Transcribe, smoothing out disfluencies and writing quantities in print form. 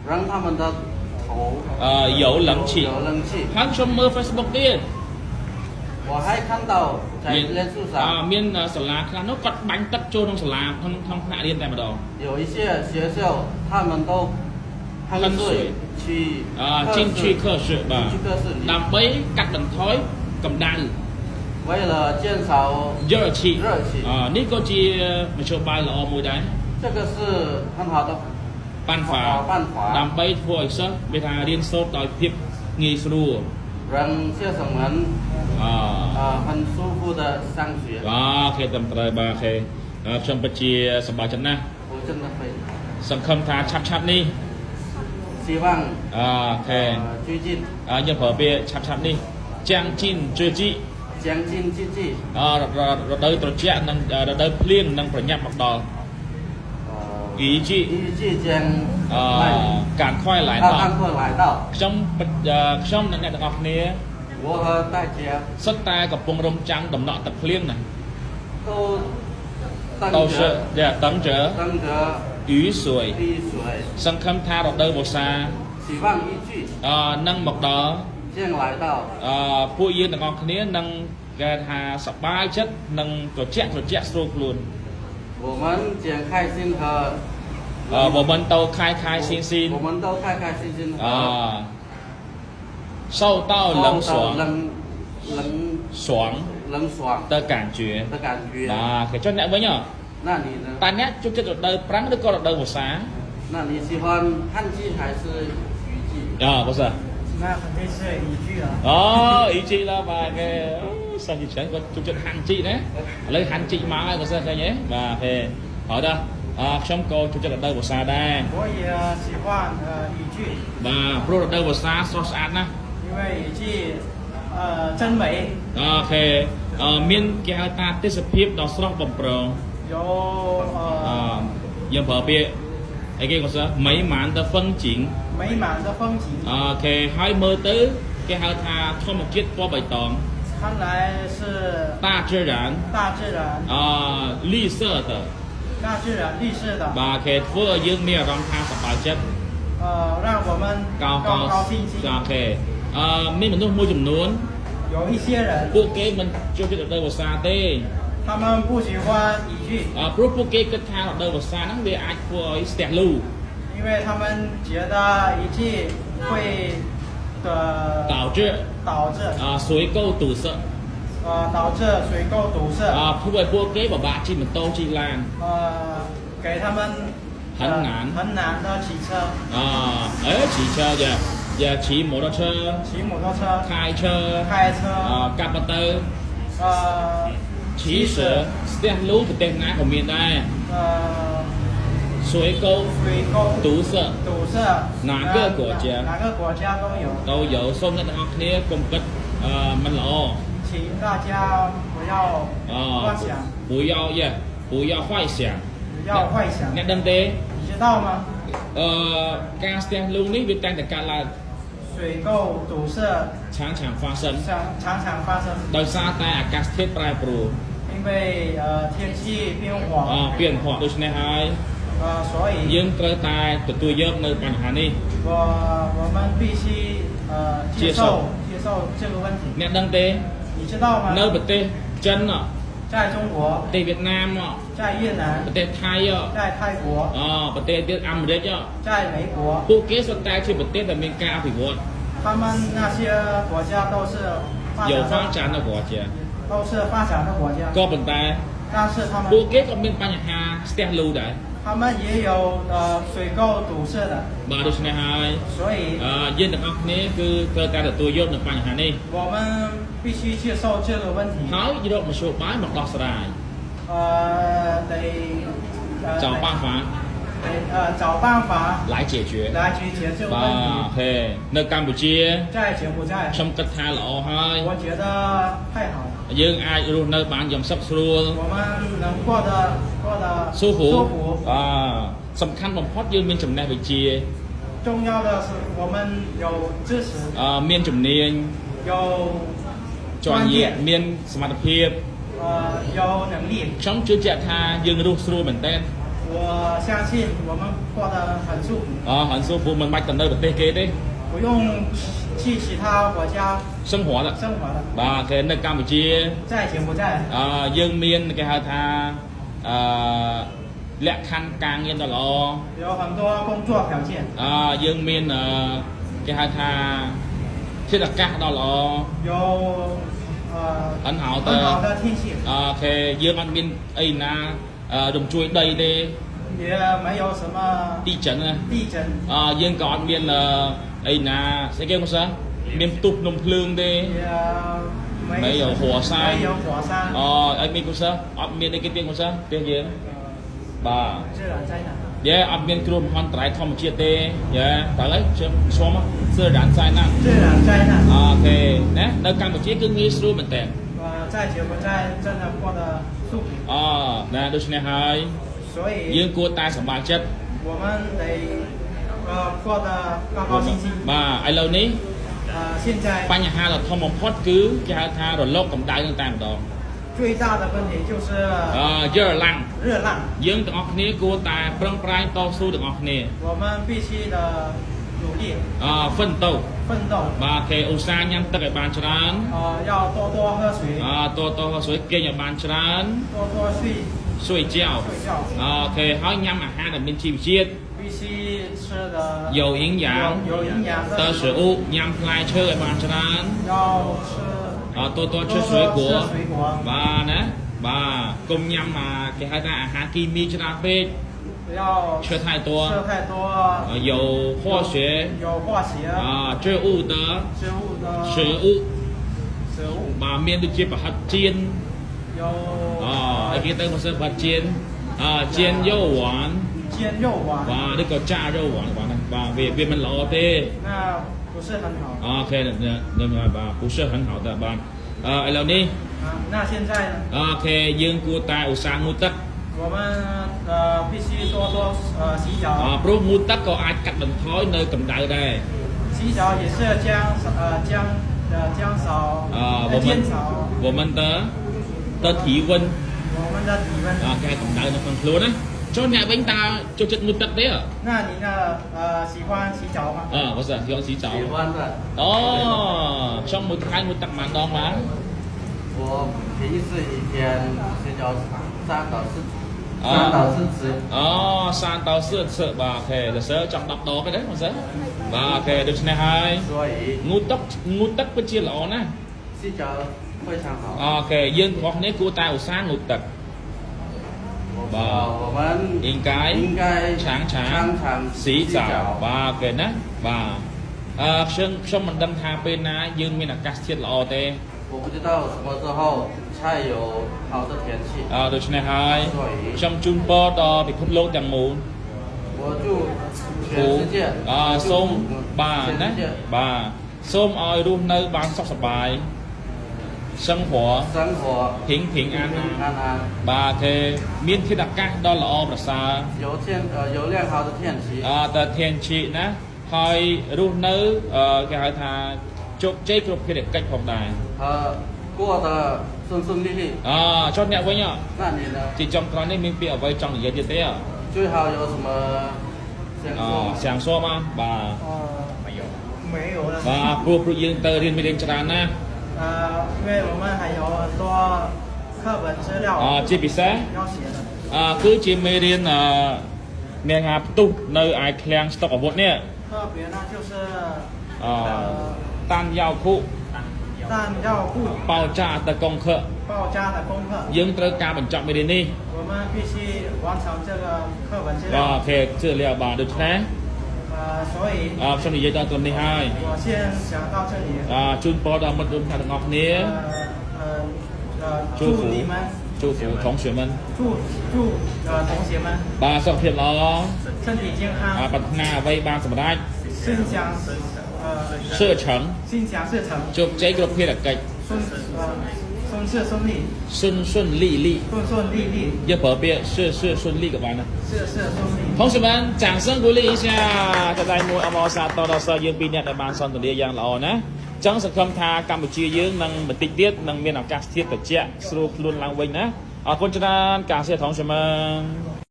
让他们的头有冷气。有冷气。hắn trong mơ Facebook ទៀត 我还看到在脸书上 មានសាលាខ្លះនោះគាត់បាញ់ទឹកចូលក្នុងសាលាក្នុងថ្នាក់រៀនតែម្ដង 有一些学校他们都喷水去进去课室បាទ ដើម្បីកាត់បន្ថយកម្ដៅ 为了减少 热气 នេះក៏ជាមធ្យោបាយល្អមួយដែរ 这个是很好的 办法 ដើម្បីធ្វើឲ្យសិស្សវាថារៀនសូត្រដោយភាពងាយស្រួល 让学生们很舒服的上学 អូខេត្រឹមត្រូវបាទអូខេខ្ញុំពិតជាសប្បាយចិត្តណាស់ 我真的会 សង្ឃឹមថាឆាប់នេះ 希望 អូខេ 最近 យើងប្រើពាក្យឆាប់នេះចាំងជីនជឿជី 将近之际 រដូវត្រជាក់និងរដូវភ្លៀងនឹងប្រញាប់មកដល់ 雨季将赶快来到 赶快来到 ខ្ញុំនិងអ្នកទាំងអស់គ្នា 我和大家 សិតតែកំពុងរំចាំដំណក់ទឹកភ្លៀងណា 都等着雨水 សង្ឃឹមថារដូវវស្សា 希望一句 នឹងមកដល់ 将来到 ពួកយើងទាំងអស់គ្នានឹងគេថាសប្បាយចិត្តនិងត្រជាក់ស្រួលខ្លួន 我们将开心和我们都开心我们都开心受到冷爽的感觉 给choអ្នកវិញ 那你呢 តែអ្នកជប់ចិត្តរដូវប្រាំងឬក៏រដូវវស្សា 那你喜欢旱季还是雨季不是那肯定是雨季了雨季啦បាទគេសិស្សជាច្រើនគាត់ជប់ចិត្តហាន់ជីណាឥឡូវហាន់ជីមកហើយបើសិនឃើញទេបាទគេហើយដល់ខ្ញុំក៏ជប់ចិត្តរដូវវស្សាដែរ 我也喜欢雨季 បាទព្រោះរដូវវស្សាស្រស់ស្អាតណាស់ 因为雨季真美 អូខេមានគេហៅថាទេសភាពដ៏ស្រស់បំព្រង 有យើងប្រើពាក្យអីគេក៏សិស្ស美满的风景 美满的风景 អូខេហើយមើលទៅគេហៅថាធម្មជាតិពណ៌បៃតង 看来是大自然绿色的 大自然绿色的 បាទគេធ្វើឲ្យយើងមានអារម្មណ៍ថាសប្បាយចិត្ត 让我们高兴អូខេមានមនុស្សមួយចំនួន 有一些人 ពួកគេមិនចូលចិត្តរដូវវស្សាទេ 他们不喜欢雨季 ព្រោះពួកគេគិតថារដូវវស្សាហ្នឹងវាអាចធ្វើឲ្យស្ទះលូ 因为他们觉得雨季会导致水沟堵塞 导致水沟堵塞 ធ្វើឲ្យពួកគេពិបាកជិះម៉ូតូជិះឡាន 给他们很难的骑车骑车骑摩托车开车កាត់ម៉ូតូ其实ស្ទះលូប្រទេសណាក៏មានដែរ水沟堵塞哪个国家都有សូមអ្នកទាំងអស់គ្នាកុំគិតមិនល្អ 请大家不要乱想不要幻想 អ្នកដឹងទេ 你知道吗 ការស្ទះលូនេះវាតែងតែកើតឡើង 水沟堵塞常常发生 ដោយសារតែអាកាសធាតុប្រែប្រួល 因为天气变化 变化ដូច្នេះហើយ 所以 យើងត្រូវតែទទួលយកនៅបញ្ហានេះ 我们必须接受这个问题 អ្នកដឹងទេ 你知道吗 នៅប្រទេសចិន 在中国 ប្រទេសវៀតណាម 在越南 ប្រទេសថៃ 在泰国 ប្រទេសទៀតអាមេរិក 在美国 ពួកគេសុទ្ធតែជាប្រទេសដែលមានការអភិវឌ្ឍ 他们那些国家都是有发展的国家 都是发展的国家 ក៏ប៉ុន្តែ 但是他们 ពួកគេក៏មានបញ្ហាស្ទះលូដែរ 他们也有水沟堵塞的 បាទដូច្នេះហើយ 所以 យើងទាំងអស់គ្នាគឺត្រូវតែទទួលយកនៅបញ្ហានេះ 我们必须接受这个问题 ហើយរកមធ្យោបាយមកដោះស្រាយ 得找办法 找办法 来解决 这个问题 អូខេនៅកម្ពុជា 在柬埔寨 ខ្ញុំគិតថាល្អហើយ 我觉得太好了 យើងអាចរស់នៅបានយ៉ាងសុខស្រួល 我们能过得 ស៊ូហ្វូសំខាន់បំផុតយើងមានចំណេះវិជ្ជា 重要的是我们有知识 មានជំនាញ 有 专业មានសមត្ថភាព 有能力 ខ្ញុំជឿជាក់ថាយើងរស់ស្រួលមែនទែន 我我相信我们过得很舒服。很舒服មិនបាច់ទៅនៅប្រទេសគេទេ 不用去其他国家生活的生活的。 បាទគេនៅកម្ពុជា 在柬埔寨 យើងមានគេហៅថាលក្ខខណ្ឌការងារដ៏ល្អ 有很多工作条件。 យើងមានគេហៅថាធាតុអាកាសដ៏ល្អ 有很好的天气。 គេយើងអត់មានអីណារំជួយដីទេ 也没有什么 ទីចឹងណា 地震。 យើងក៏អត់មានអីណាស្អីគេមកសោះមានផ្ទុះភ្នំភ្លើងទេ 也没有火山没有火山。 អត់មានគូសោះអត់មានអីគេទៀតមកសោះផ្ទះយើងបាទ 自然灾难。 អត់មានគ្រោះមហន្តរាយធម្មជាតិទេតើហើយខ្ញុំស្គាល់មក自然灾难 自然灾难。 អូខេណានៅកម្ពុជាគឺងាយស្រួលមែនតើ 在柬埔寨真的过得舒服。 ណាដូច្នេះហើយ 所以 យើងគួរតែសម្បាចិត្ត 我们得过得高高兴兴。 បាទឥឡូវនេះ 现在 បញ្ហាដ៏ធំបំផុតគឺគេហៅថារលកកម្ដៅនឹងតែម្ដង 最大的问题就是 យឺឡាំង 热浪。 យើងទាំងអស់គ្នាគួរតែប្រឹងប្រែងតស៊ូទាំងអស់គ្នា 我们必须的努力 ហ្វិនតូ 奋斗。 បាទគេឧស្សាហ៍ញ៉ាំទឹកឲ្យបានច្រើន 要多多喝水。 តស្រួយគេងឲ្យបានច្រើន 多多ស្រួយជាវ 睡觉。 អូខេហើយញ៉ាំអាហារដែលមានជីវជាតិ 必须吃的有营养有营养的食物ញ៉ាំផ្លែឈើឲ្យបានច្រើន 要吃多吃水果 吃水果。 បាទណាបាទកុំញ៉ាំគេហៅថាអាហារគីមីច្រើនពេក 不要吃太多吃太多有化学有化学植物的植物的食物 食物。 បាទមានដូចជាប្រហិតចៀន 有 ឲ្យគេទៅមកសើប្រហិតចៀនចៀនយោหวาน 煎肉丸。 បាទឬក៏ចា肉หวานបាទណាបាទវាមិនល្អទេ 那不是很好。 អូខេនឹងបាទ不是很好的បាទឥឡូវនេះ 那现在呢？ អូខេយើងគួរតែឧស្សាហ៍ងូតទឹក 我们必须多多洗脚。 ព្រោះងូតទឹកក៏អាចកាត់បន្ថយនៅកម្ដៅដែរ 洗脚也是减少减少我们的体温 我们的体温。 គេកម្ដៅនៅក្នុងខ្លួនណាចូលអ្នកវិញតើចូលចិត្តងូតទឹកទេ 那你呢喜欢洗脚吗？不是喜欢洗澡喜欢的。trong mộtថ្ងៃងូតទឹកប៉ុន្មានដងបាទ 我平时一天洗脚3到4次。3到4次បាទអូខេទៅសើចង់10ដងទេមកសើបាទអូខេដូច្នេះហើយ 所以 ងូតទឹកពិតជាល្អណាស់ 洗脚非常好。 អូខេយើងទាំងអស់គ្នាគួរតែឧស្សាហ៍ងូតទឹក 我们应该常常洗澡បាទអូខេណាបាទខ្ញុំមិនដឹងថាពេលណាយើងមានអាកាសធាតុល្អទេ 我不知道什么时候才有好的天气。 ដូច្នេះហើយខ្ញុំជូនពរដល់ពិភពលោកទាំងមូល 我祝全世界 សូមបាទណាបាទសូមឲ្យរស់នៅបានសុខសប្បាយ生活平平安安បាទគេមានធាតុអាកាសដ៏ល្អប្រសើរ 有良好的天气 តែធានជិណាហើយរស់នៅគេហៅថាជោគជ័យគ្រប់ភារកិច្ចផងដែរ 过得顺顺利利。 ចុះអ្នកវិញ 那你呢？ ទីចុងក្រោយនេះមានពាក្យអ្វីចង់និយាយទៀតទេ 最好有什么想说吗បាទ 没有了。 បាទព្រោះយើងទៅរៀនមេរៀនច្រើនណាស់ 因为我们还有很多课本资料 ជាពិសេស 要写的。 គឺជាមេរៀនអ្នកថាផ្ទុះនៅឯឃ្លាំងស្តុកអាវុធនេះ 特别呢就是តានយ៉ាវខុ 弹药库 បោចាតកុងខ 报家的功课。 យើងត្រូវការបញ្ចប់មេរៀននេះ 我们必须完成这个课本资 បាទ 料。 អូខេជឿលាបាទដូច្នេះ 所以 ខ្ញុំនិយាយដល់ត្រឹមនេះហើយ 我先讲到这里。 ជូនពរដល់មិត្តរួមទាំងអស់គ្នា 祝你们祝福同学们祝同学们 បាទសុខភាពល្អ 身体健康， ប្រាថ្នាអ្វីបានសម្រេច 心想事成 心想事成， ជោគជ័យគ្រប់ភារកិច្ច 顺事顺利，顺利利顺顺利利， យើងប្រើពាក្យ事顺利ក៏បានដែរ 事事顺利。 同学们掌声鼓励一下តដៃមួយអមសាតដល់សិស្សយើងពីរនាក់ដែលបានសន្ទនាយ៉ាងល្អណាចឹងសង្ឃឹមថាកម្ពុជាយើងនឹងបន្តិចទៀតនឹងមានឱកាសធាតុត្រជាក់ស្រួលខ្លួនឡើងវិញណាអរគុណច្រើនការសៀធំជើង